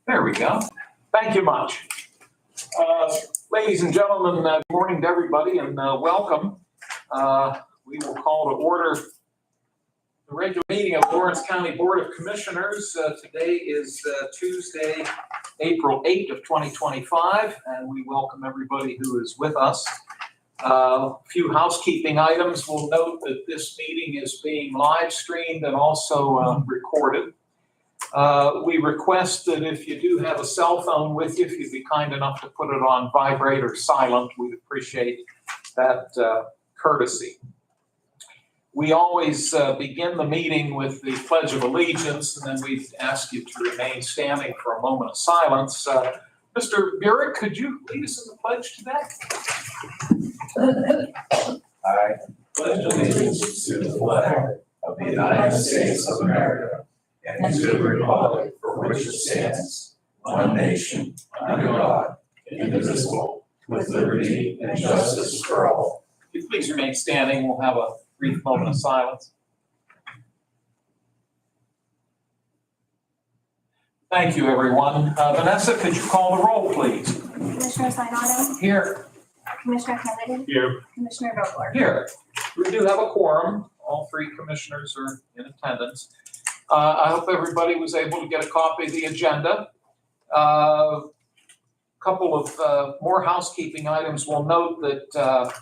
There we go. Thank you much. Ladies and gentlemen, good morning to everybody and welcome. We will call to order the regular meeting of Lawrence County Board of Commissioners. Today is Tuesday, April 8th of 2025, and we welcome everybody who is with us. A few housekeeping items. We'll note that this meeting is being live streamed and also recorded. We request that if you do have a cell phone with you, if you'd be kind enough to put it on vibrate or silent, we'd appreciate that courtesy. We always begin the meeting with the Pledge of Allegiance, and then we ask you to remain standing for a moment of silence. Mr. Burek, could you lead us in the pledge today? I pledge allegiance to the flag of the United States of America and to the republic for which it stands, one nation, under God, indivisible, with liberty and justice for all. If you please remain standing, we'll have a brief moment of silence. Thank you, everyone. Vanessa, could you call the roll, please? Commissioner Sinata? Here. Commissioner Kennedy? Here. Commissioner Vogler? Here. We do have a quorum. All three commissioners are in attendance. I hope everybody was able to get a copy of the agenda. A couple of more housekeeping items. We'll note that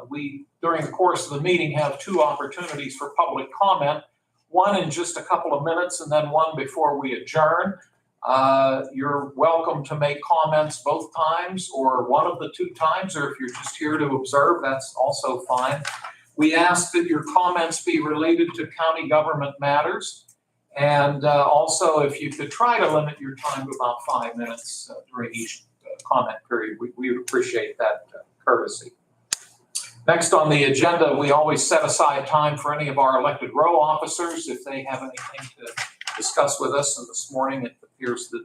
we, during the course of the meeting, have two opportunities for public comment. One in just a couple of minutes and then one before we adjourn. You're welcome to make comments both times or one of the two times, or if you're just here to observe, that's also fine. We ask that your comments be related to county government matters. And also, if you could try to limit your time to about 5 minutes during each comment period, we would appreciate that courtesy. Next on the agenda, we always set aside time for any of our elected row officers if they have anything to discuss with us. And this morning, it appears that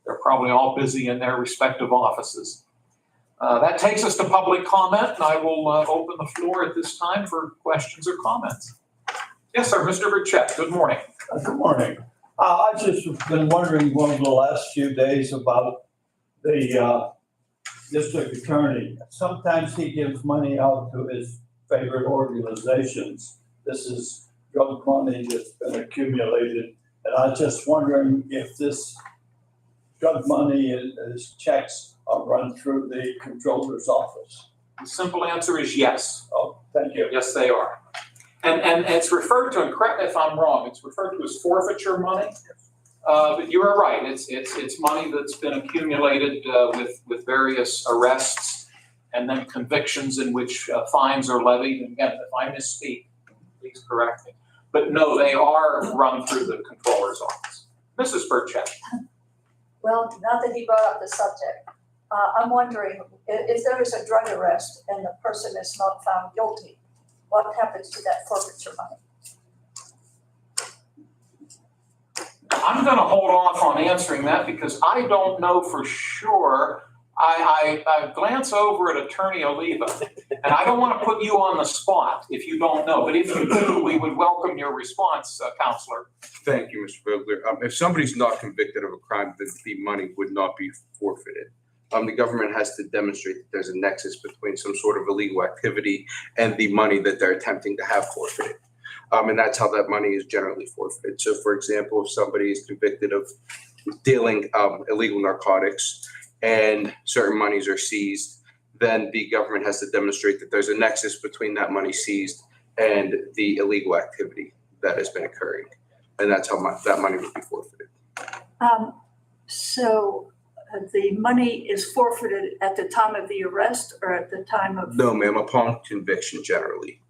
they're probably all busy in their respective offices. That takes us to public comment, and I will open the floor at this time for questions or comments. Yes, sir, Mr. Burchett, good morning. Good morning. I've just been wondering over the last few days about the district attorney. Sometimes he gives money out to his favorite organizations. This is drug money that's been accumulated. And I was just wondering if this drug money and his checks are run through the controller's office. The simple answer is yes. Oh, thank you. Yes, they are. And it's referred to, and correct me if I'm wrong, it's referred to as forfeiture money. But you are right. It's money that's been accumulated with various arrests and then convictions in which fines are levied. And again, if I misspeak, please correct me. But no, they are run through the controller's office. Mrs. Burchett. Well, not that he brought up the subject. I'm wondering if there is a drug arrest and the person is not found guilty, what happens to that forfeiture money? I'm going to hold off on answering that because I don't know for sure. I glance over at Attorney Oliva, and I don't want to put you on the spot if you don't know. But if you do, we would welcome your response, Counselor. Thank you, Mr. Vogler. If somebody's not convicted of a crime, then the money would not be forfeited. The government has to demonstrate that there's a nexus between some sort of illegal activity and the money that they're attempting to have forfeited. And that's how that money is generally forfeited. So, for example, if somebody is convicted of dealing illegal narcotics and certain monies are seized, then the government has to demonstrate that there's a nexus between that money seized and the illegal activity that has been occurring. And that's how that money would be forfeited. So the money is forfeited at the time of the arrest or at the time of? No, ma'am, upon conviction generally.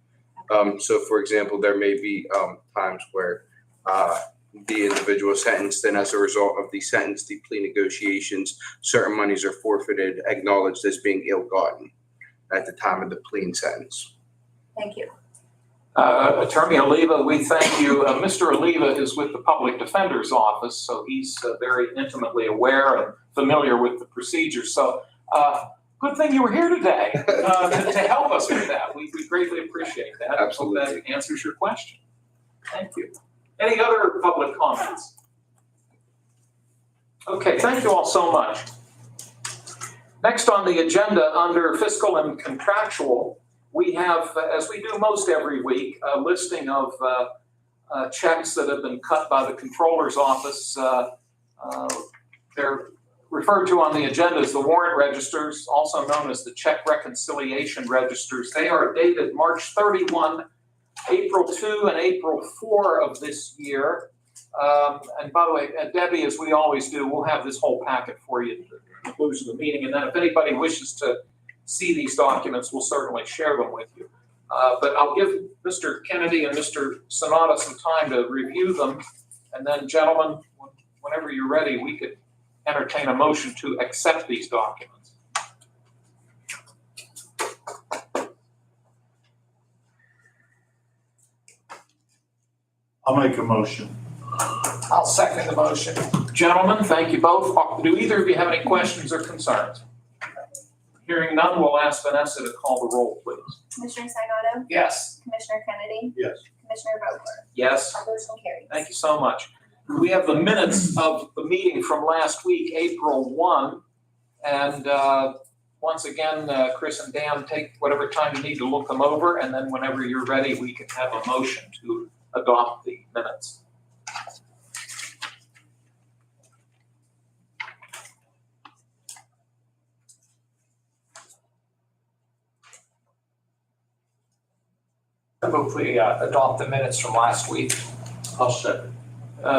So, for example, there may be times where the individual is sentenced, and as a result of the sentence, the plea negotiations, certain monies are forfeited, acknowledged as being ill-gotten at the time of the plea and sentence. Thank you. Attorney Oliva, we thank you. Mr. Oliva is with the Public Defender's Office, so he's very intimately aware and familiar with the procedures. So good thing you were here today to help us with that. We greatly appreciate that. Absolutely. I hope that answers your question. Thank you. Any other public comments? Okay, thank you all so much. Next on the agenda, under fiscal and contractual, we have, as we do most every week, a listing of checks that have been cut by the controller's office. They're referred to on the agenda as the warrant registers, also known as the check reconciliation registers. They are dated March 31, April 2, and April 4 of this year. And by the way, Debbie, as we always do, we'll have this whole packet for you at the conclusion of the meeting. And then if anybody wishes to see these documents, we'll certainly share them with you. But I'll give Mr. Kennedy and Mr. Sonata some time to review them. And then, gentlemen, whenever you're ready, we could entertain a motion to accept these documents. I'll make a motion. I'll second the motion. Gentlemen, thank you both. Do either of you have any questions or concerns? Hearing none, we'll ask Vanessa to call the roll, please. Commissioner Sinata, Yes. Commissioner Kennedy, Yes. Commissioner Vogler, Yes. motion carries. Thank you so much. We have the minutes of the meeting from last week, April 1. And once again, Chris and Dan, take whatever time you need to look them over. And then whenever you're ready, we can have a motion to adopt the minutes. I move we adopt the minutes from last week. I'll second.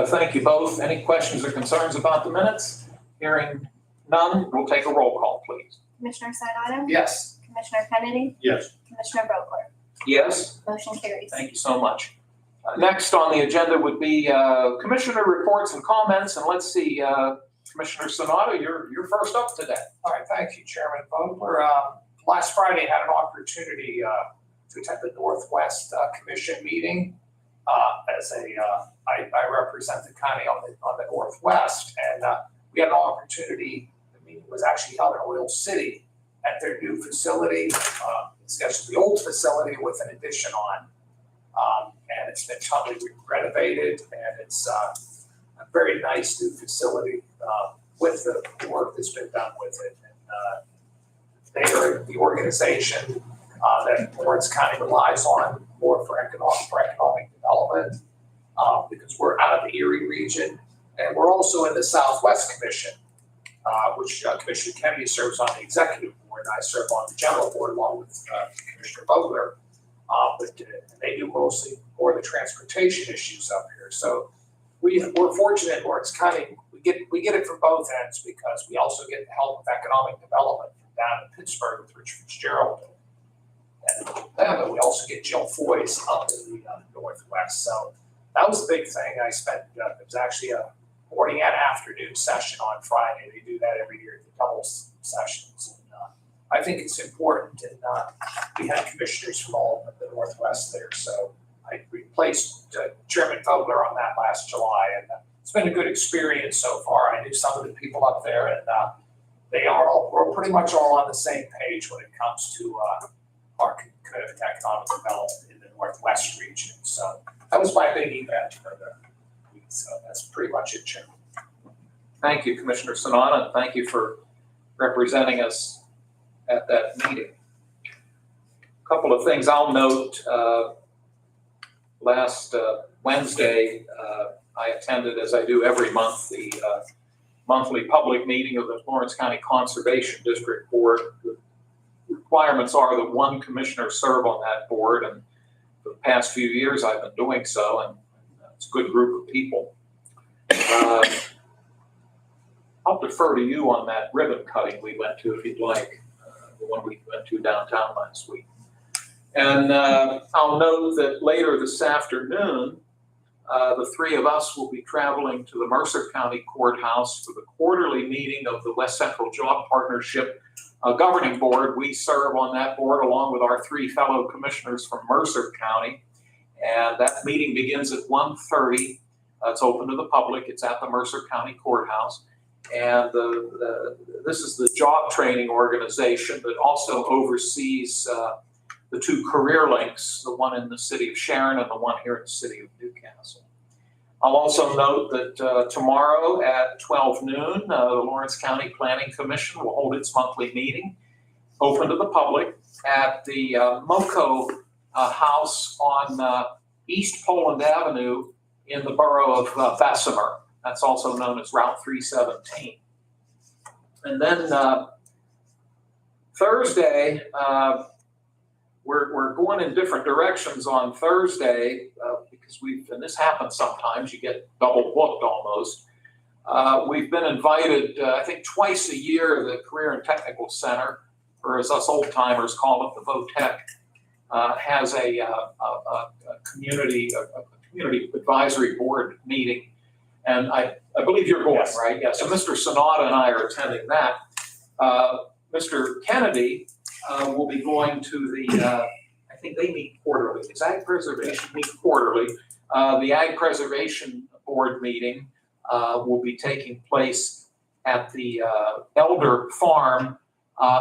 Thank you both. Any questions or concerns about the minutes? Hearing none, we'll take a roll call, please. Commissioner Sinata, Yes. Commissioner Kennedy, Yes. Commissioner Vogler, Yes. motion carries. Thank you so much. Next on the agenda would be commissioner reports and comments. And let's see, Commissioner Sonata, you're first up today. All right, thank you, Chairman Vogler. Last Friday, I had an opportunity to attend the Northwest Commission meeting. I represent the county on the Northwest, and we had an opportunity. The meeting was actually held in Oil City at their new facility. It's actually the old facility with an addition on. And it's been totally renovated, and it's a very nice new facility with the work that's been done with it. And they are the organization that Lawrence County relies on more for economic development because we're out of the Erie region, and we're also in the Southwest Commission, which Commissioner Kennedy serves on the executive board, and I serve on the general board along with Commissioner Vogler. But they do mostly more of the transportation issues up here. So we're fortunate in Lawrence County. We get it from both ends because we also get the help with economic development from down in Pittsburgh with Richard Fitzgerald. And we also get Jill Foy's up in the Northwest. So that was the big thing. I spent, it was actually a morning and afternoon session on Friday. They do that every year, the double sessions. And I think it's important. And we had commissioners from all of the Northwest there. So I replaced Chairman Vogler on that last July. And it's been a good experience so far. I knew some of the people up there, and we're pretty much all on the same page when it comes to our commitment to economic development in the Northwest region. So that was my big event for the week. So that's pretty much it, Chairman. Thank you, Commissioner Sonata, and thank you for representing us at that meeting. A couple of things I'll note. Last Wednesday, I attended, as I do every month, the monthly public meeting of the Lawrence County Conservation District Board. The requirements are that one commissioner serve on that board, and for the past few years I've been doing so, and it's a good group of people. I'll defer to you on that ribbon cutting we went to, if you'd like, the one we went to downtown last week. And I'll note that later this afternoon, the three of us will be traveling to the Mercer County Courthouse for the quarterly meeting of the West Central Job Partnership Governing Board. We serve on that board along with our three fellow commissioners from Mercer County. And that meeting begins at 1:30. It's open to the public. It's at the Mercer County Courthouse. And this is the job training organization that also oversees the two career links, the one in the city of Sharon and the one here in the city of Newcastle. I'll also note that tomorrow at 12 noon, the Lawrence County Planning Commission will hold its monthly meeting, open to the public, at the MoCo House on East Poland Avenue in the borough of Bessemer. That's also known as Route 317. And then Thursday, we're going in different directions on Thursday because and this happens sometimes, you get double booked almost. We've been invited, I think twice a year, the Career and Technical Center, or as us old timers call it, the VOTEC, has a community advisory board meeting. And I believe you're going, Yes. right? Yeah, so Mr. Sonata and I are attending that. Mr. Kennedy will be going to the, I think they meet quarterly. Does Ag Preservation meet quarterly? The Ag Preservation Board meeting will be taking place at the Elder Farm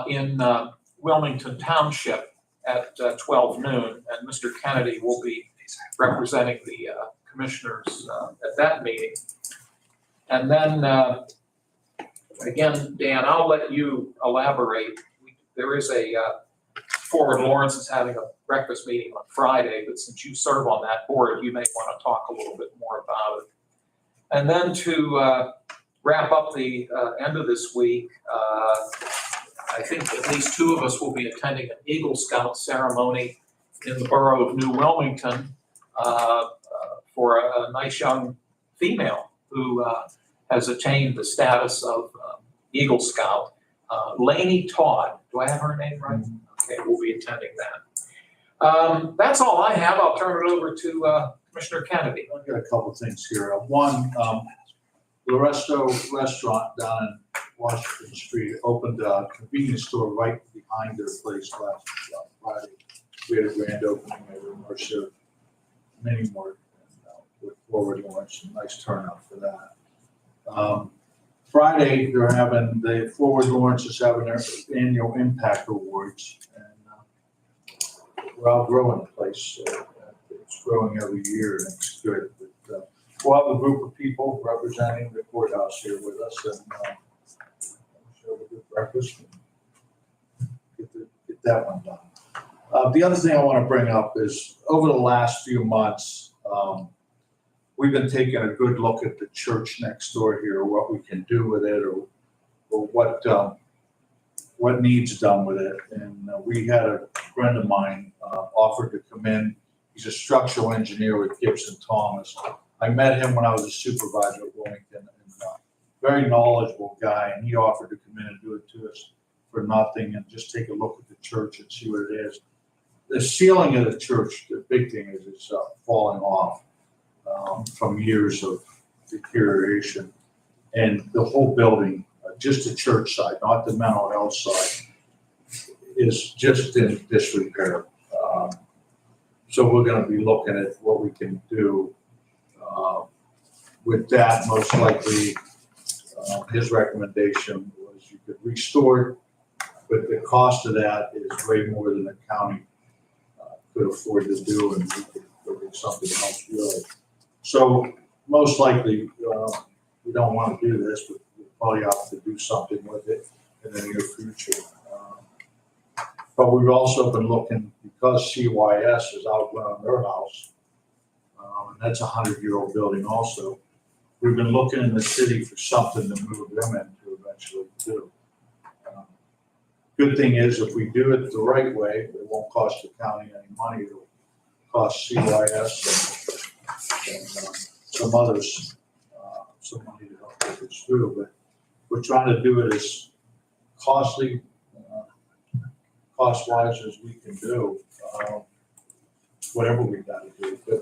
in Wilmington Township at 12 noon. And Mr. Kennedy will be representing the commissioners at that meeting. And then, again, Dan, I'll let you elaborate. There is a, Forward Lawrence is having a breakfast meeting on Friday, but since you serve on that board, you may want to talk a little bit more about it. And then to wrap up the end of this week, I think at least two of us will be attending an Eagle Scout ceremony in the borough of New Wilmington for a nice young female who has attained the status of Eagle Scout. Lainey Todd, do I have her name right? Okay, we'll be attending that. That's all I have. I'll turn it over to Commissioner Kennedy. I've got a couple of things here. One, Loresto Restaurant down in Washington Street opened a convenience store right behind their place last Friday. We had a grand opening, they were immersive mini mart with Forward Lawrence, a nice turnout for that. Friday, they're having, the Forward Lawrence is having their annual Impact Awards, and we're outgrowing the place. It's growing every year, and it's good. But, we'll have a group of people representing the courthouse here with us, and we'll have a good breakfast and get that one done. The other thing I want to bring up is over the last few months, we've been taking a good look at the church next door here, what we can do with it, or what needs done with it. And we had a friend of mine offered to come in. He's a structural engineer with Gibson Thomas. I met him when I was a supervisor at Wilmington, and very knowledgeable guy. And he offered to come in and do it to us for nothing and just take a look at the church and see what it is. The ceiling of the church, the big thing is it's falling off. From years of deterioration, and the whole building, just the church side, not the mental health side, is just in disrepair. So we're going to be looking at what we can do with that. Most likely, his recommendation was you could restore it, but the cost of that is way more than the county could afford to do, and we could look at something else really. So most likely, we don't want to do this, but we probably have to do something with it in the near future. But we've also been looking, because CYS is outgrown their house, and that's a 100-year-old building also. We've been looking in the city for something to move them into eventually too. Good thing is, if we do it the right way, it won't cost the county any money. It'll cost CYS and some others some money to help get this through. But we're trying to do it as cost-wise as we can do, whatever we got to do. But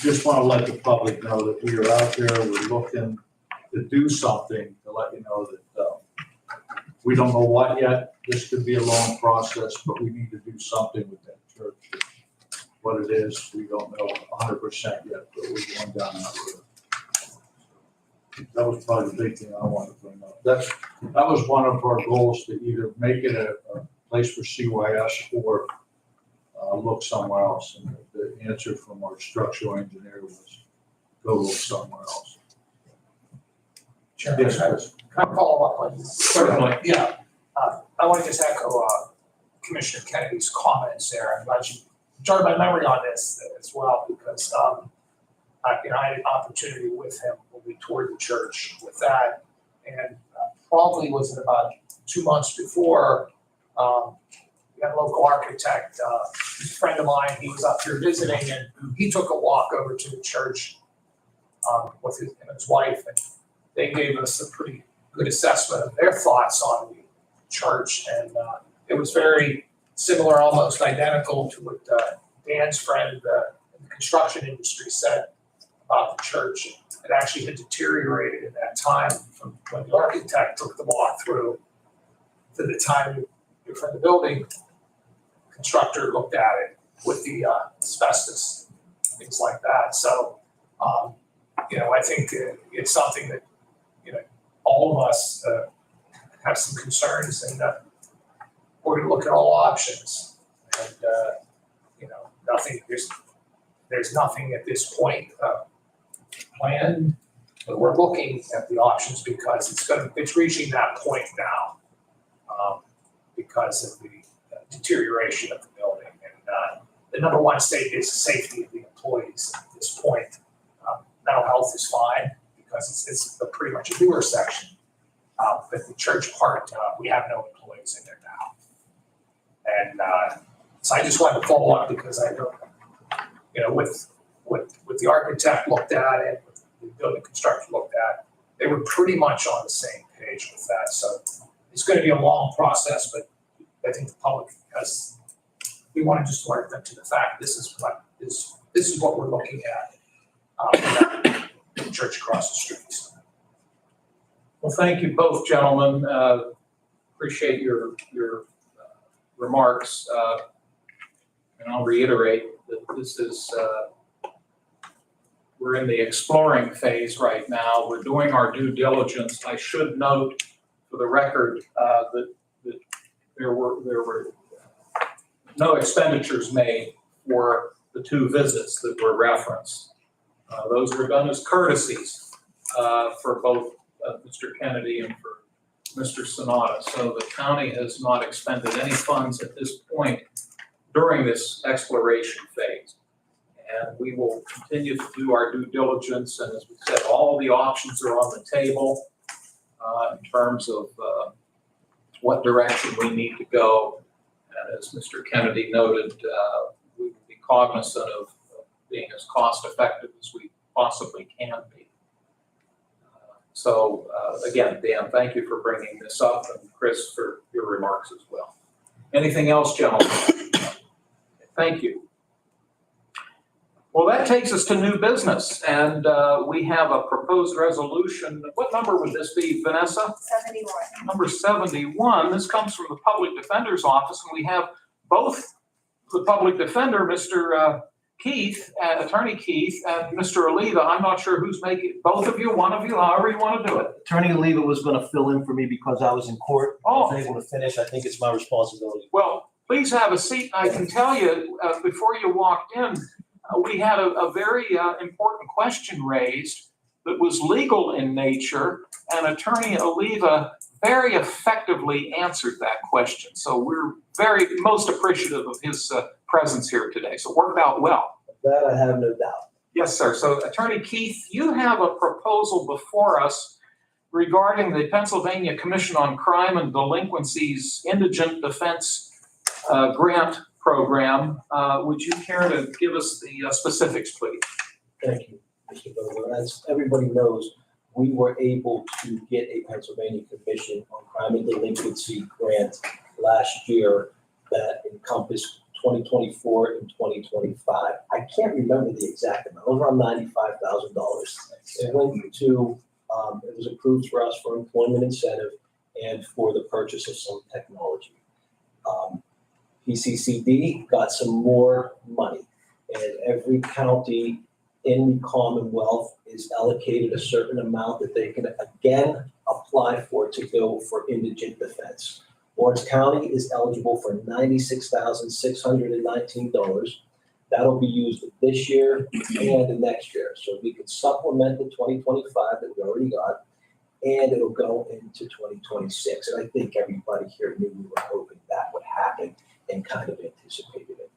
just want to let the public know that we are out there, we're looking to do something to let you know that we don't know what yet. This could be a long process, but we need to do something with that church. What it is, we don't know 100% yet, but we're going down that road. That was probably the big thing I wanted to bring up. That was one of our goals, to either make it a place for CYS or look somewhere else. And the answer from our structural engineer was go somewhere else. Chairman, Yes, Chris. can I follow up on? Certainly. Yeah, I want to just echo Commissioner Kennedy's comments there. I'm glad you jarred my memory on this as well, because I had an opportunity with him when we toured the church with that. And probably was it about 2 months before, we had a local architect, he's a friend of mine, he was up here visiting, and he took a walk over to the church with him and his wife, and they gave us a pretty good assessment of their thoughts on the church, and it was very similar, almost identical to what Dan's friend in the construction industry said about the church. It actually had deteriorated in that time from when the architect took the walkthrough to the time from the building constructor looked at it with the asbestos, things like that. So, I think it's something that, all of us have some concerns, and we're going to look at all options. And, nothing, there's nothing at this point planned, but we're looking at the options because it's reaching that point now because of the deterioration of the building. And the number one state is the safety of the employees at this point. Mental health is fine because it's pretty much a newer section. But the church part, we have no employees in there now. And so I just wanted to follow up because I know, with the architect looked at and the building constructor looked at, they were pretty much on the same page with that. So it's going to be a long process, but I think the public we want to just alert them to the fact this is what we're looking at the church across the street. Well, thank you both, gentlemen. Appreciate your remarks. And I'll reiterate that this is, we're in the exploring phase right now. We're doing our due diligence. I should note for the record that there were no expenditures made for the 2 visits that were referenced. Those were done as courtesies for both Mr. Kennedy and for Mr. Sanada. So the county has not expended any funds at this point during this exploration phase. And we will continue to do our due diligence. And as we said, all the options are on the table in terms of what direction we need to go. And as Mr. Kennedy noted, we will be cognizant of being as cost effective as we possibly can be. So again, Dan, thank you for bringing this up, and Chris for your remarks as well. Anything else, gentlemen? Thank you. Well, that takes us to new business, and we have a proposed resolution. What number would this be, Vanessa? 71. Number 71. This comes from the Public Defender's Office, and we have both the Public Defender, Mr. Keith, Attorney Keith, and Mr. Oliva. I'm not sure who's making, both of you, one of you, however you want to do it. Attorney Oliva was going to fill in for me because I was in court. I was able to finish. I think it's my responsibility. Well, please have a seat. I can tell you, before you walked in, we had a very important question raised that was legal in nature, and Attorney Oliva very effectively answered that question. So we're most appreciative of his presence here today. So it worked out well. That I have no doubt. Yes, sir. So Attorney Keith, you have a proposal before us regarding the Pennsylvania Commission on Crime and Delinquency's Indigent Defense Grant Program. Would you care to give us the specifics, please? Thank you, Mr. Vogler. As everybody knows, we were able to get a Pennsylvania Commission on Crime and Delinquency grant last year that encompassed 2024 and 2025. I can't remember the exact amount, over $95,000. It went to, it was approved for us for employment incentive and for the purchase of some technology. PCCD got some more money, and every county in the Commonwealth is allocated a certain amount that they can again apply for to go for indigent defense. Orange County is eligible for $96,619. That'll be used this year and next year. So we could supplement the 2025 that we already got, and it'll go into 2026. And I think everybody here knew we were hoping that would happen and kind of anticipated it.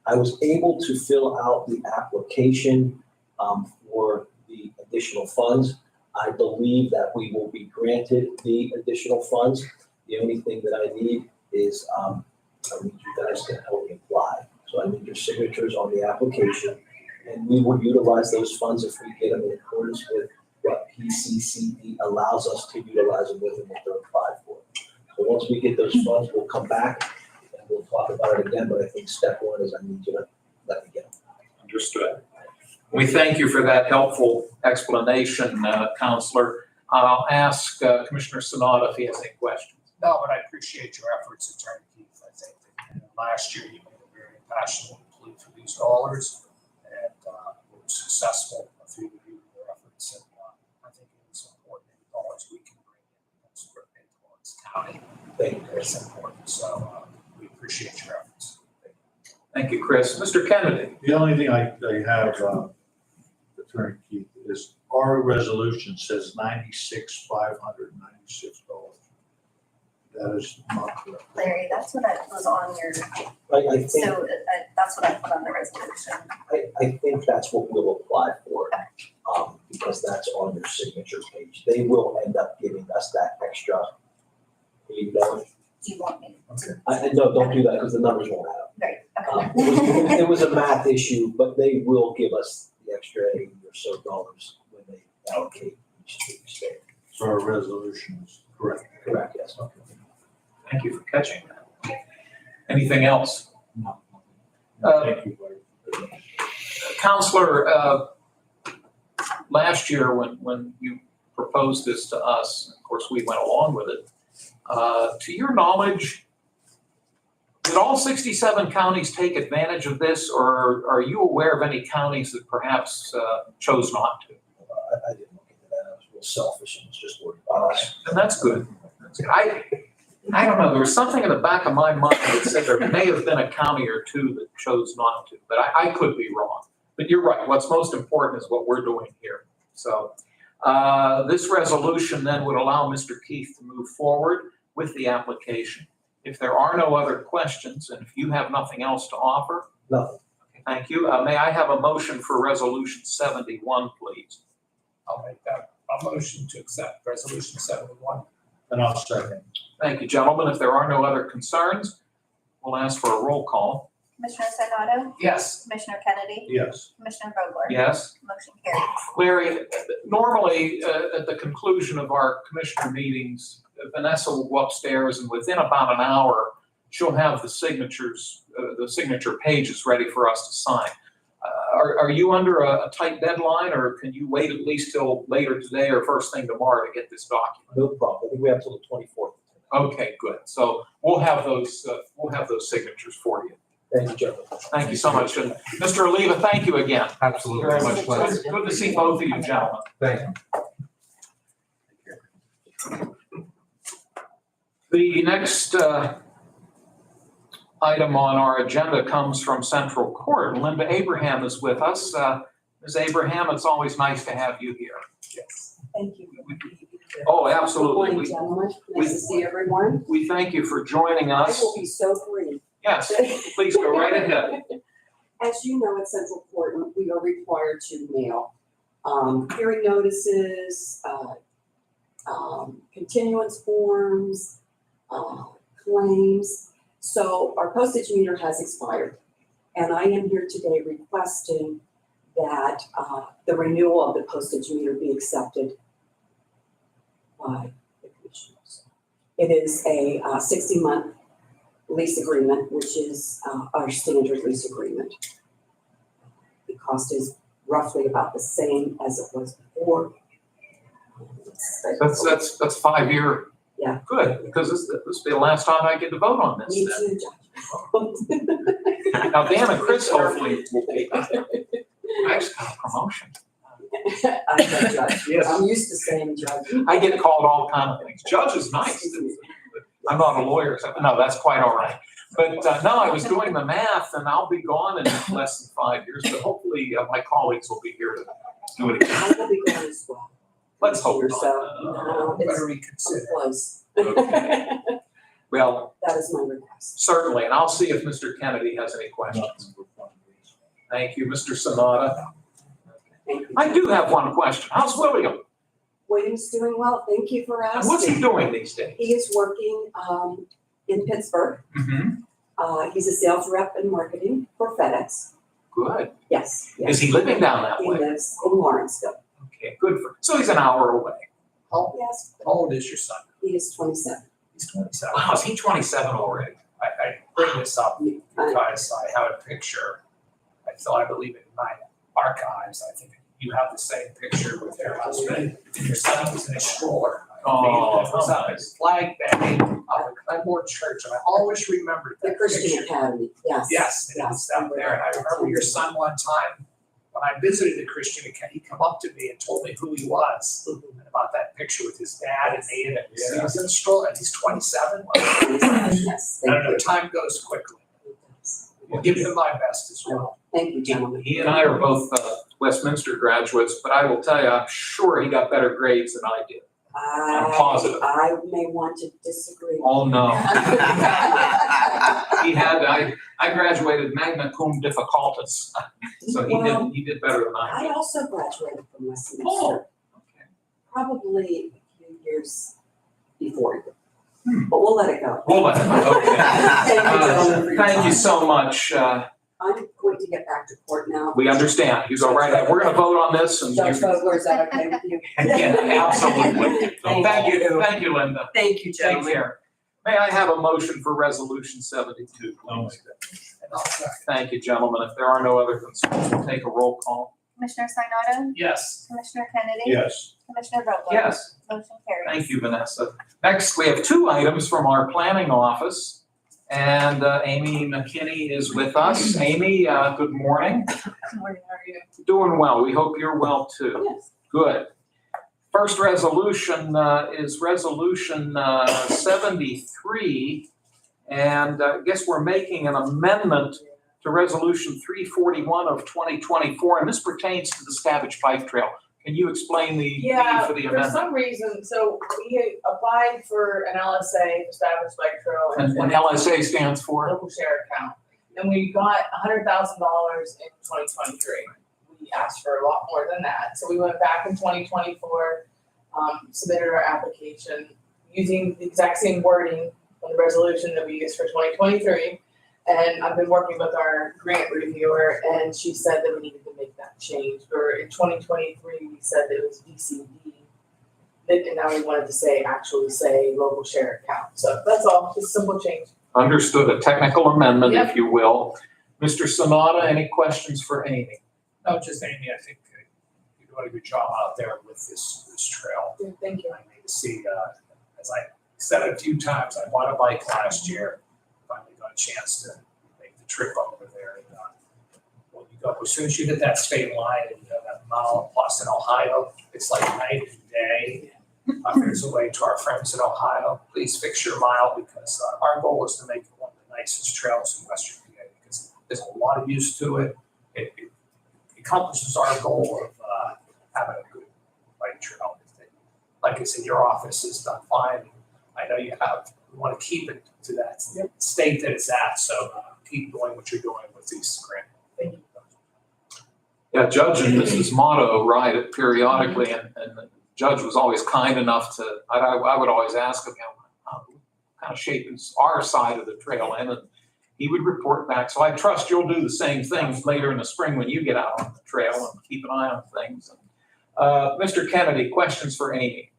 I was able to fill out the application for the additional funds. I believe that we will be granted the additional funds. The only thing that I need is I need you guys to help me apply. So I need your signatures on the application, and we will utilize those funds if we get them in accordance with what PCCD allows us to utilize them with and what they're applied for. So once we get those funds, we'll come back and we'll talk about it again, but I think step one is I need you to let me get them. Understood. We thank you for that helpful explanation, Counselor. I'll ask Commissioner Sanada if he has any questions. No, but I appreciate your efforts, Attorney Keith. I think that last year you made a very passionate plea for these dollars, and were successful through your efforts. And I think it's important that the dollars we can bring in influence county. Thank you. It's important. So we appreciate your efforts. Thank you, Chris. Mr. Kennedy? The only thing I have, Attorney Keith, is our resolution says $96,596. That is not correct. Larry, that's what was on your, I think, so that's what I put on the resolution. I think that's what we'll apply for, because that's on your signature page. They will end up giving us that extra $80. Do you want me? No, don't do that because the numbers won't add up. Right, okay. It was a math issue, but they will give us the extra $80 or so when they allocate each state. So our resolution is correct. Correct, yes. Thank you for catching that. Anything else? No. Uh, Thank you, Larry. Counselor, last year when you proposed this to us, of course, we went along with it. To your knowledge, did all 67 counties take advantage of this, or are you aware of any counties that perhaps chose not to? I didn't look into that. I was real selfish and was just worried about us. And that's good. I don't know, there was something in the back of my mind that said there may have been a county or two that chose not to, but I could be wrong. But you're right, what's most important is what we're doing here. So this resolution then would allow Mr. Keith to move forward with the application. If there are no other questions, and if you have nothing else to offer. Nothing. Thank you. May I have a motion for Resolution 71, please? I'll make that a motion to accept Resolution 71. And I'll second. Thank you, gentlemen. If there are no other concerns, we'll ask for a roll call. Commissioner Sinata, Yes. Commissioner Kennedy, Yes. Commissioner Vogler? Yes? Motion carries. Larry, normally at the conclusion of our commissioner meetings, Vanessa will go upstairs and within about an hour, she'll have the signatures, the signature pages ready for us to sign. Are you under a tight deadline, or can you wait at least till later today or first thing tomorrow to get this document? No problem. I think we have till the 24th. Okay, good. So we'll have those signatures for you. Thank you, gentlemen. Thank you so much. And Mr. Oliva, thank you again. Absolutely. Very much pleasure. Good to see both of you gentlemen. Thank you. The next item on our agenda comes from Central Court. Linda Abraham is with us. Ms. Abraham, it's always nice to have you here. Thank you. Oh, Good absolutely. morning, gentlemen. Nice to see everyone. We thank you for joining I us. will be so brief. Yes, please go right ahead. As you know, at Central Court, we are required to mail hearing notices, continuance forms, claims. So our postage meter has expired. And I am here today requesting that the renewal of the postage meter be accepted by the commissioners. It is a 60-month lease agreement, which is our standard lease agreement. The cost is roughly about the same as it was before. That's 5 year. Yeah. Good, because this will be the last time I get to vote on this. Me then. too, Judge. Now, Dan and Chris hopefully will take that. I just got a promotion. I'm a judge. Yes. I'm used to saying judge. I get called all kind of things. Judge is nice. I'm not a lawyer, so no, that's quite all right. But no, I was doing the math and I'll be gone in less than 5 years, but hopefully my colleagues will be here to do it again. I will be gone as well. Let's hope So, not. it's Better I'm reconsider. close. Okay. Well, That is my request. certainly, and I'll see if Mr. Kennedy has any questions. Nothing but fun. Thank you, Mr. Sonata. Thank you. I do have one question. How's William? William's doing well. Thank you for And what's he asking. doing these days? He is working in Pittsburgh. Mm-hmm. He's a sales rep in marketing for FedEx. Good. Yes, yes. Is he living down that He way? lives in Lawrenceville. Okay, good for, so he's an hour away. Yes, How old is your son? he is 27. He's 27. Wow, is he 27 already? I bring this up because I have a picture. I believe in my archives, I think you have the same picture with your husband. And your son was in a stroller. Oh, It was how a flag banging of the Claybourne Church, and I always remembered The that Christian picture. Academy, yes. Yes, it was down there, and I remember your son one time, when I visited the Christian Academy, he come up to me and told me who he was, and about that picture with his dad and me, and he was in a stroller, and he's 27. Yes, I don't thank know, you. time goes quickly. We'll give him my best as well. Thank you, gentlemen. He and I are both Westminster graduates, but I will tell you, I'm sure he got better grades than I did. I'm positive. I may want to disagree. Oh, no. He had, I graduated magna cum difficultus, so Well, he did better than I did. I also graduated from Westminster, Oh, okay. probably a few years before you. But we'll let it go. Well, okay. Thank you, gentlemen, for your Thank you time. so much. I'm going to get back to court now. We understand. You go right ahead. We're gonna vote on this and Judge you. Vogler, is that okay with you? Yeah, absolutely. Thank you. Thank you, Linda. Thank you, Take care. May I have a motion for resolution 72, I'll please? And I'll second. Thank you, gentlemen. If there are no other concerns, we'll take a roll call. Commissioner Sinata, Yes. Commissioner Kennedy, Yes. Commissioner Vogler? Yes. Motion carries. Thank you, Vanessa. Next, we have 2 items from our planning office. And Amy McKinney is with us. Amy, good morning. Good morning, how are you? Doing well. We hope you're well too. Yes. Good. First resolution is resolution 73. And I guess we're making an amendment to resolution 341 of 2024. And this pertains to the Stabbage Pike Trail. Can you explain the need Yeah, for the for amendment? some reason, so we applied for an LSA, Established Bike Trail. And LSA stands for? Local share account, and we got $100,000 in 2023. We asked for a lot more than that, so we went back in 2024, submitted our application using the exact same wording on the resolution that we used for 2023. And I've been working with our grant reviewer, and she said that we needed to make that change. Where in 2023, we said that it was DCD. And now we wanted to actually say local share account. So that's all, just simple change. Understood, a technical amendment, if Yep. you will. Mr. Sonata, any questions for Amy? No, just Amy, I think you're doing a good job out there with this trail. Thank you. I need to see, as I said a few times, I bought a bike last year. Finally got a chance to make the trip over there. And, when you go, as soon as you hit that state line and that mile plus in Ohio, it's like night and day. There's a way to our friends in Ohio, please fix your mile because our goal is to make it one of the nicest trails in Western PA because there's a lot of use to it. It accomplishes our goal of having a good bike trail. Like I said, your office has done fine. I know you have. We want to keep it to that state that it's at. So keep doing what you're doing with these grants. Thank you. Yeah, Judge and Mrs. Motto ride it periodically, and the judge was always kind enough to, I would always ask him, what kind of shape is our side of the trail in, and he would report back. So I trust you'll do the same things later in the spring when you get out on the trail and keep an eye on things. Mr. Kennedy, questions for Amy?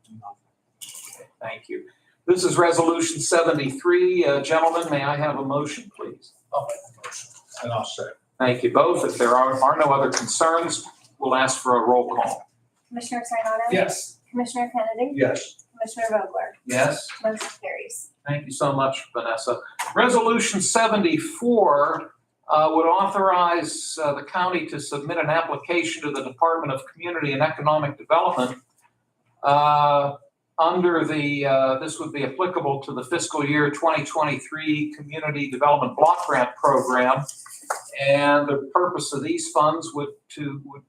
Okay, thank you. This is resolution 73. Gentlemen, may I have a motion, please? I'll make the motion. And I'll say. Thank you both. If there are no other concerns, we'll ask for a roll call. Commissioner Sinata? Yes. Commissioner Kennedy? Yes. Commissioner Vogler? Yes? Motion carries. Thank you so much, Vanessa. Resolution 74 would authorize the county to submit an application to the Department of Community and Economic Development under the, this would be applicable to the fiscal year 2023 Community Development Block Grant Program. And the purpose of these funds would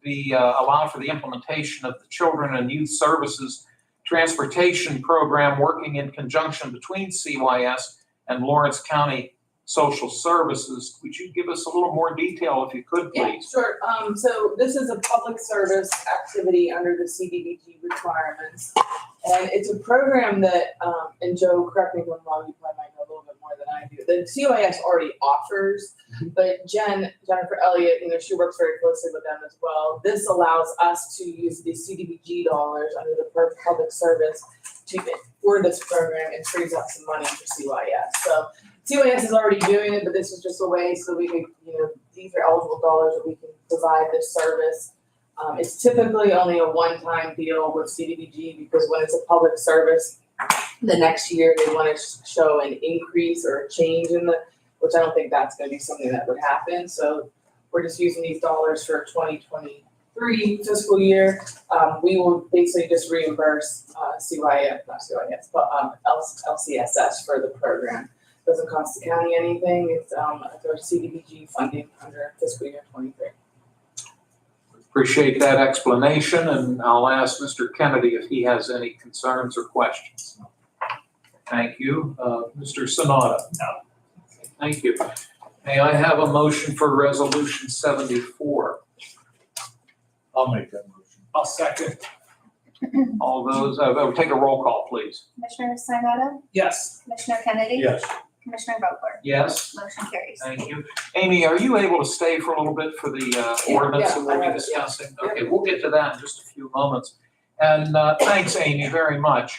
be allow for the implementation of the Children and Youth Services Transportation Program, working in conjunction between CYS and Lawrence County Social Services. Would you give us a little more detail if you could, Yeah, please? sure. So this is a public service activity under the CDBG requirements. And it's a program that, and Joe, correct me if I'm wrong, you probably might know a little bit more than I do. The CYS already offers, but Jennifer Elliott, she works very closely with them as well. This allows us to use the CDBG dollars under the public service for this program and frees up some money for CYS. So CYS is already doing it, but this is just a way so we can, these are eligible dollars that we can provide this service. It's typically only a one-time deal with CDBG because when it's a public service, the next year they want to show an increase or a change which I don't think that's going to be something that would happen. So we're just using these dollars for 2023 fiscal year. We will basically just reimburse LCSS for the program. Doesn't cost the county anything. It's our CDBG funding under fiscal year 23. Appreciate that explanation, and I'll ask Mr. Kennedy if he has any concerns or questions. Thank you. Mr. Sanada? No. Thank you. May I have a motion for Resolution 74? I'll make that motion. I'll second. All those, take a roll call, please. Commissioner Sinata, Yes. Commissioner Kennedy, Yes. Commissioner Vogler, Yes? motion carries. Thank you. Amy, are you able to stay for a little bit for the ordinance that Yeah, we'll I be have it, yeah. discussing? Okay, we'll get to that in just a few moments. And thanks, Amy, very much.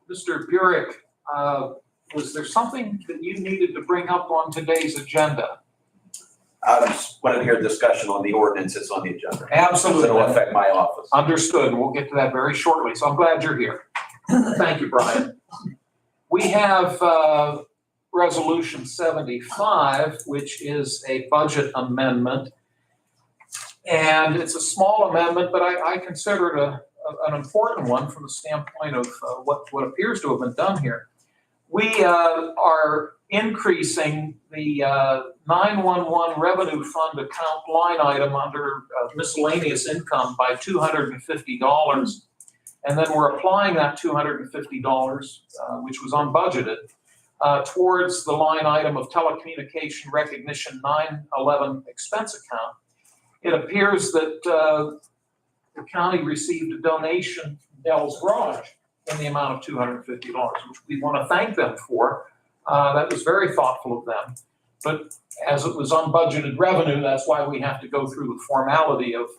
Mr. Burek, was there something that you needed to bring up on today's agenda? I just wanted to hear a discussion on the ordinances on the agenda. Absolutely. It'll affect my office. Understood. We'll get to that very shortly. So I'm glad you're here. Thank you, Brian. We have Resolution 75, which is a budget amendment. And it's a small amendment, but I consider it an important one from the standpoint of what appears to have been done here. We are increasing the 911 revenue fund account line item under miscellaneous income by $250. And then we're applying that $250, which was unbudgeted, towards the line item of telecommunication recognition 911 expense account. It appears that the county received a donation from Dell's Garage in the amount of $250, which we want to thank them for. That was very thoughtful of them. But as it was unbudgeted revenue, that's why we have to go through the formality of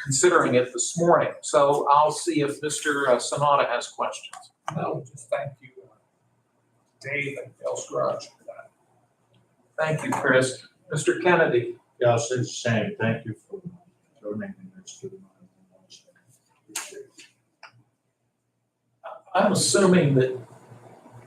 considering it this morning. So I'll see if Mr. Sanada has questions. No, just thank you, Dave and Dell's Garage for that. Thank you, Chris. Mr. Kennedy? Yeah, I'll say the same. Thank you for donating this to the. Appreciate it. I'm assuming that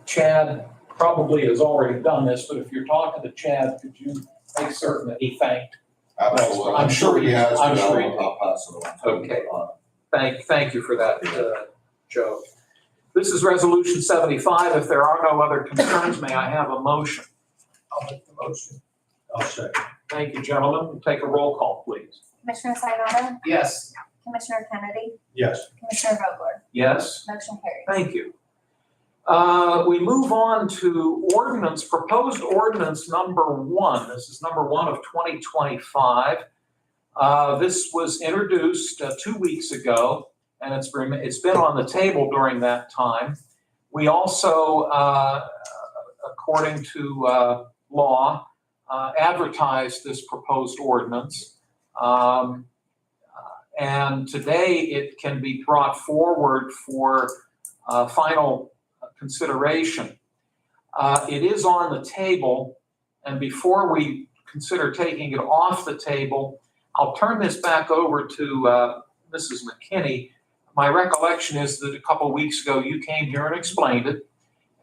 Chad probably has already done this, but if you're talking to Chad, could you make certain that he thanked? Absolutely. I'm sure he has, I'm but sure I'll- I'll pass it on. Okay. Thank you for that, Joe. This is Resolution 75. If there are no other concerns, may I have a motion? I'll make the motion. I'll second. Thank you, gentlemen. We'll take a roll call, please. Commissioner Sinata, Yes. Commissioner Kennedy, Yes. Commissioner Vogler, Yes? motion carries. Thank you. We move on to proposed ordinance number 1. This is number 1 of 2025. This was introduced 2 weeks ago, and it's been on the table during that time. We also, according to law, advertised this proposed ordinance. And today it can be brought forward for final consideration. It is on the table, and before we consider taking it off the table, I'll turn this back over to Mrs. McKinney. My recollection is that a couple of weeks ago you came here and explained it,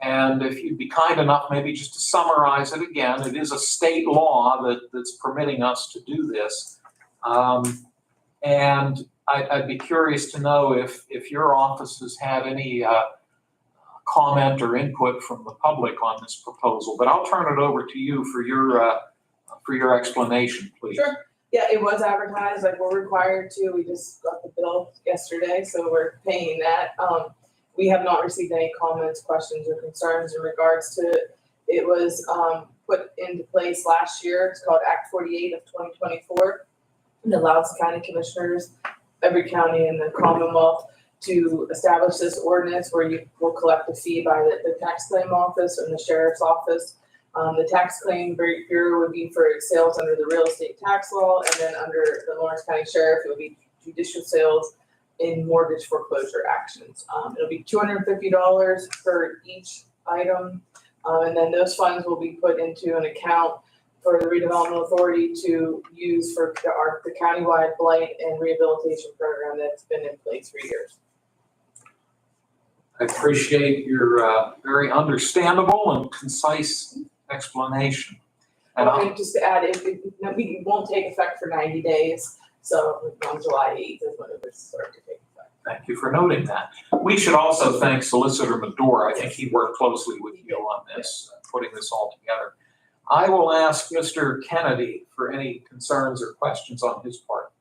and if you'd be kind enough maybe just to summarize it again. It is a state law that's permitting us to do this. And I'd be curious to know if your office has had any comment or input from the public on this proposal, but I'll turn it over to you for your explanation, please. Sure. Yeah, it was advertised, like we're required to, we just got the bill yesterday, so we're paying that. We have not received any comments, questions, or concerns in regards to it. It was, put into place last year, it's called Act 48 of 2024. It allows the county commissioners, every county in the Commonwealth, to establish this ordinance where you will collect a fee by the tax claim office and the sheriff's office. The tax claim bureau would be for sales under the real estate tax law, and then under the Lawrence County Sheriff, it would be judicial sales in mortgage foreclosure actions. It'll be $250 for each item, and then those funds will be put into an account for the redevelopment authority to use for the countywide blight and rehabilitation program that's been in place for years. I appreciate your very understandable and concise explanation. And And just to add, it won't take effect for 90 days, so on July 8th is when it would start to take effect. thank you for noting that. We should also thank Solicitor Medora. I think he worked closely with you on this, putting this all together. I will ask Mr. Kennedy for any concerns or questions on his part.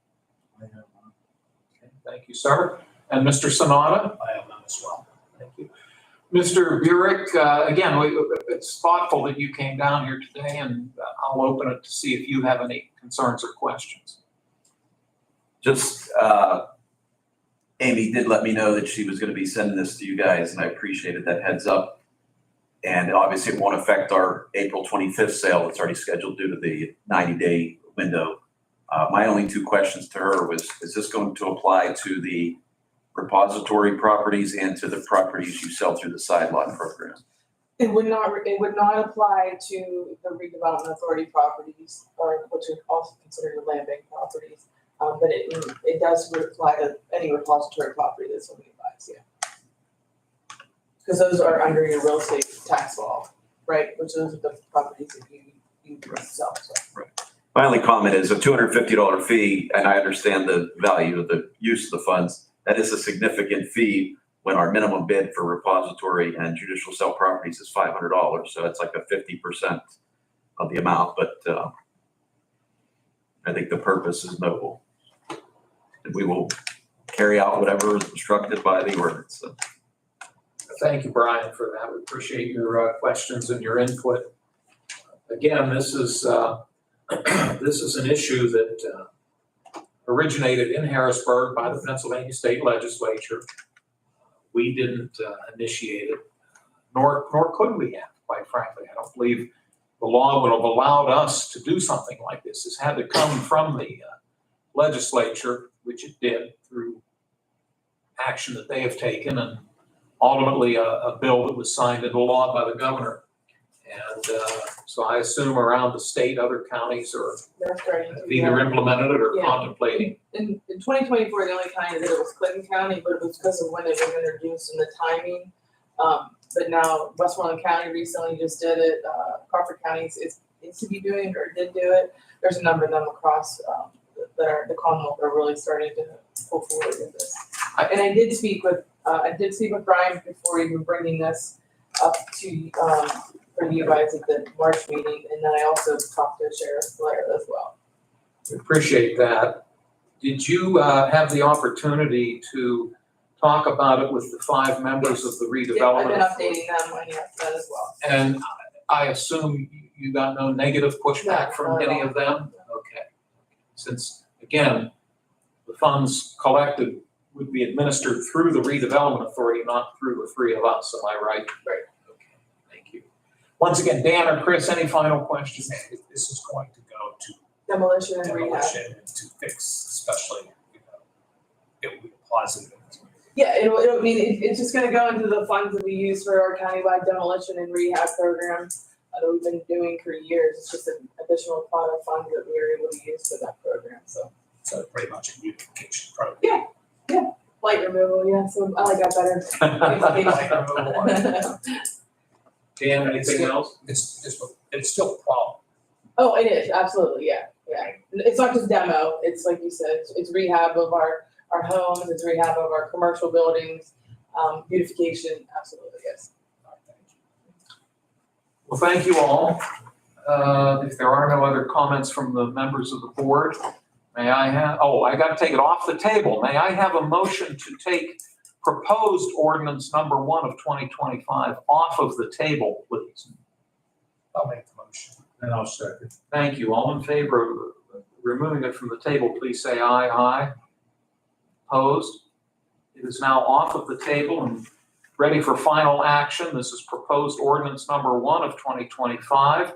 Okay, thank you, sir. And Mr. Sanada? I have none as well. Thank you. Mr. Burek, again, it's thoughtful that you came down here today, and I'll open it to see if you have any concerns or questions. Just, Amy did let me know that she was gonna be sending this to you guys, and I appreciated that heads up. And obviously it won't affect our April 25th sale. It's already scheduled due to the 90-day window. My only two questions to her was, is this going to apply to the repository properties and to the properties you sell through the side lot program? It would not apply to the redevelopment authority properties, or which are also considered the land bank properties. But it does apply to any repository property that's somebody buys, yeah. Because those are under your real estate tax law, right? Which those are the properties that you sell, so. My only comment is a $250 fee, and I understand the value of the use of the funds. That is a significant fee when our minimum bid for repository and judicial sale properties is $500. So that's like a 50% of the amount, but I think the purpose is noble. And we will carry out whatever is instructed by the ordinance. So. Thank you, Brian, for that. We appreciate your questions and your input. Again, this is an issue that originated in Harrisburg by the Pennsylvania State Legislature. We didn't initiate it, nor could we have, quite frankly. I don't believe the law would have allowed us to do something like this. It's had to come from the legislature, which it did through action that they have taken, and ultimately a bill that was signed into law by the governor. And so I assume around the state, other counties are They're starting to. have either implemented it or Yeah. contemplating. In 2024, the only county that did it was Clinton County, but it was because of when it was introduced and the timing. But now Westmoreland County recently just did it. Crawford County is to be doing it or did do it. There's a number of them across that are the Commonwealth are really starting to pull forward with this. And I did speak with Brian before even bringing this up to for you guys at the March meeting, and then I also talked to Sheriff Blair as well. We appreciate that. Did you have the opportunity to talk about it with the 5 members of the Yeah, I've been redevelopment? updating them on that as well. And I assume you got no negative pushback No, from not at any all. of them? Okay. Since, again, the funds collected would be administered through the redevelopment authority, not through the 3 of us, am I right? Right. Okay, thank you. Once again, Dan or Chris, any final questions? This is going to go to Demolition and rehab. demolition and to fix, especially, it would be positive. Yeah, it's just gonna go into the funds that we use for our countywide demolition and rehab program that we've been doing for years. It's just an additional pot of funds that we were able to use for that program, so. So pretty much a beautification program. Light removal, yeah, so I like that better. Dan, anything else? It's still a problem. Oh, it is, absolutely, yeah. It's not just demo, it's like you said, it's rehab of our our homes, it's rehab of our commercial buildings, beautification, absolutely, yes. Well, thank you all. If there are no other comments from the members of the board, may I have, I got to take it off the table. May I have a motion to take proposed ordinance number 1 of 2025 off of the table, please? I'll make the motion. And I'll second. Thank you. All in favor of removing it from the table, please say aye. Aye. Opposed? It is now off of the table and ready for final action. This is proposed ordinance number 1 of 2025.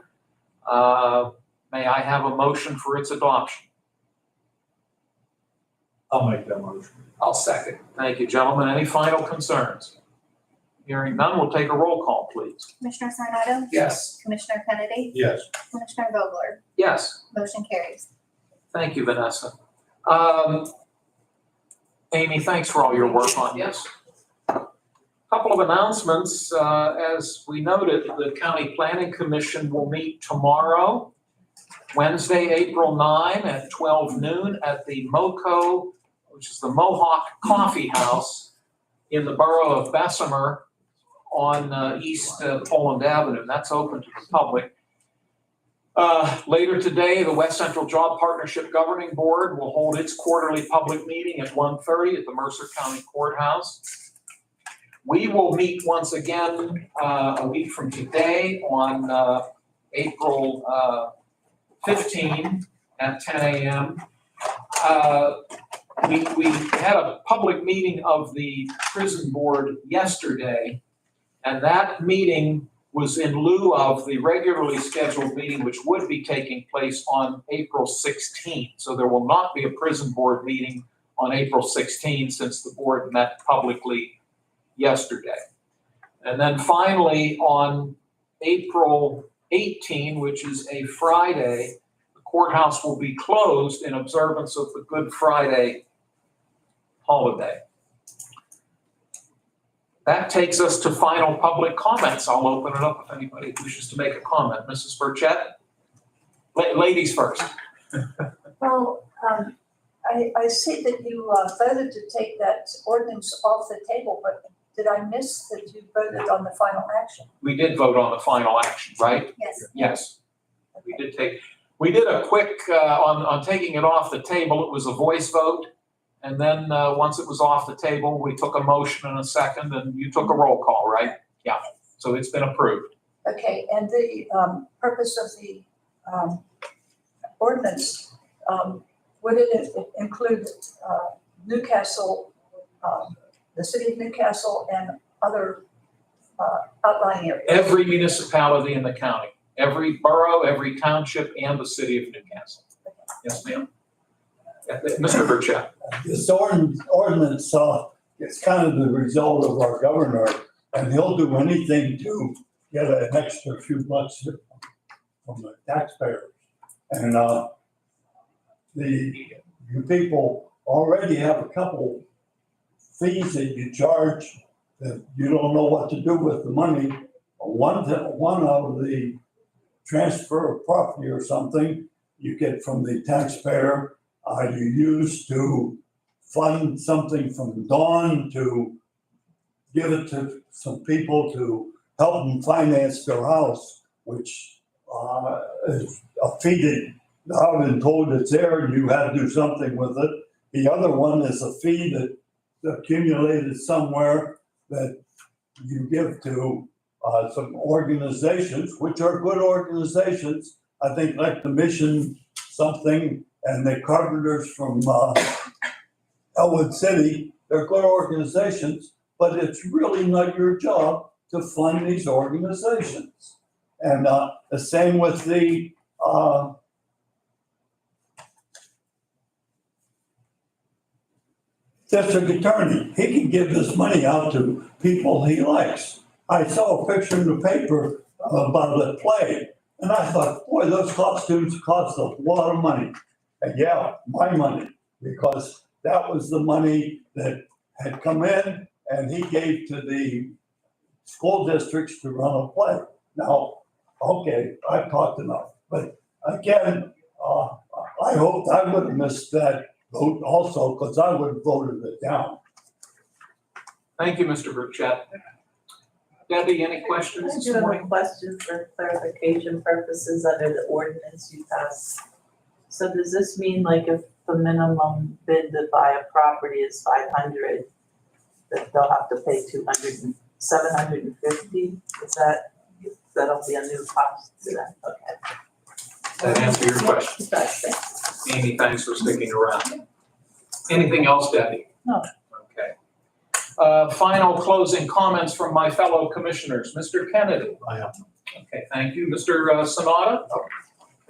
May I have a motion for its adoption? I'll make that motion. I'll second. Thank you, gentlemen. Any final concerns? Hearing none, we'll take a roll call, please. Commissioner Sinata? Yes. Commissioner Kennedy? Yes. Commissioner Vogler? Yes. Motion carries. Thank you, Vanessa. Amy, thanks for all your work on this. Couple of announcements. As we noted, the County Planning Commission will meet tomorrow, Wednesday, April 9 at 12 noon at the MoCo, which is the Mohawk Coffee House in the borough of Bessemer on East Poland Avenue. That's open to the public. Later today, the West Central Job Partnership Governing Board will hold its quarterly public meeting at 1:30 at the Mercer County Courthouse. We will meet once again a week from today on April 15 at 10 a.m. We had a public meeting of the prison board yesterday, and that meeting was in lieu of the regularly scheduled meeting, which would be taking place on April 16th. So there will not be a prison board meeting on April 16th since the board met publicly yesterday. And then finally, on April 18, which is a Friday, the courthouse will be closed in observance of the Good Friday holiday. That takes us to final public comments. I'll open it up if anybody wishes to make a comment. Mrs. Burchett? Ladies first. Well, I see that you voted to take that ordinance off the table, but did I miss that you voted on the final action? We did vote on the final action, right? Yes. Yes. We did a quick, on taking it off the table, it was a voice vote. And then once it was off the table, we took a motion and a second, and you took a roll call, right? Yeah, so it's been approved. Okay, and the purpose of the ordinance, would it include Newcastle, the city of Newcastle and other outlying areas? Every municipality in the county, every borough, every township, and the city of Newcastle. Yes, ma'am. Mr. Burchett. This ordinance, it's kind of the result of our governor, and he'll do anything to get an extra few bucks from the taxpayers. And you people already have a couple fees that you charge that you don't know what to do with the money. One of the transfer of property or something you get from the taxpayer. You use to fund something from Dawn to give it to some people to help them finance their house, which is a fee that I've been told it's there and you had to do something with it. The other one is a fee that accumulated somewhere that you give to some organizations, which are good organizations. I think like the Mission something and the Carpenters from Elwood City, they're good organizations, but it's really not your job to fund these organizations. And the same with the district attorney. He can give this money out to people he likes. I saw a picture in the paper about a play, and I thought, boy, those costumes cost a lot of money. And yeah, my money, because that was the money that had come in and he gave to the school districts to run a play. Now, okay, I've talked enough, but again, I hoped I would have missed that vote also, because I would have voted it down. Thank you, Mr. Burchett. Debbie, any questions I this do have a morning? question for clarification purposes under the ordinance you passed. So does this mean like if the minimum bid to buy a property is 500, that they'll have to pay 750? That'll be a new cost to them? Okay. That answer your question? Gotcha. Amy, thanks for sticking around. Anything else, Debbie? No. Okay. Final closing comments from my fellow commissioners. Mr. Kennedy? I am. Okay, thank you. Mr. Sanada?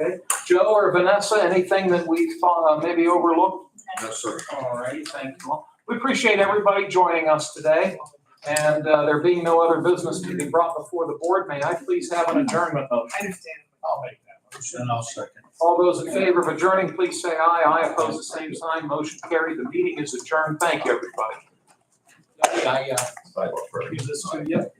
Okay. Joe or Vanessa, anything that we've maybe overlooked? No, sir. All right, thank you all. We appreciate everybody joining us today. And there being no other business to be brought before the board, may I please have an adjournment motion? I understand. I'll make that motion. And I'll second. All those in favor of adjourning, please say aye. Aye, opposed, the same sign. Motion carried. The meeting is adjourned. Thank you, everybody. I use this to you.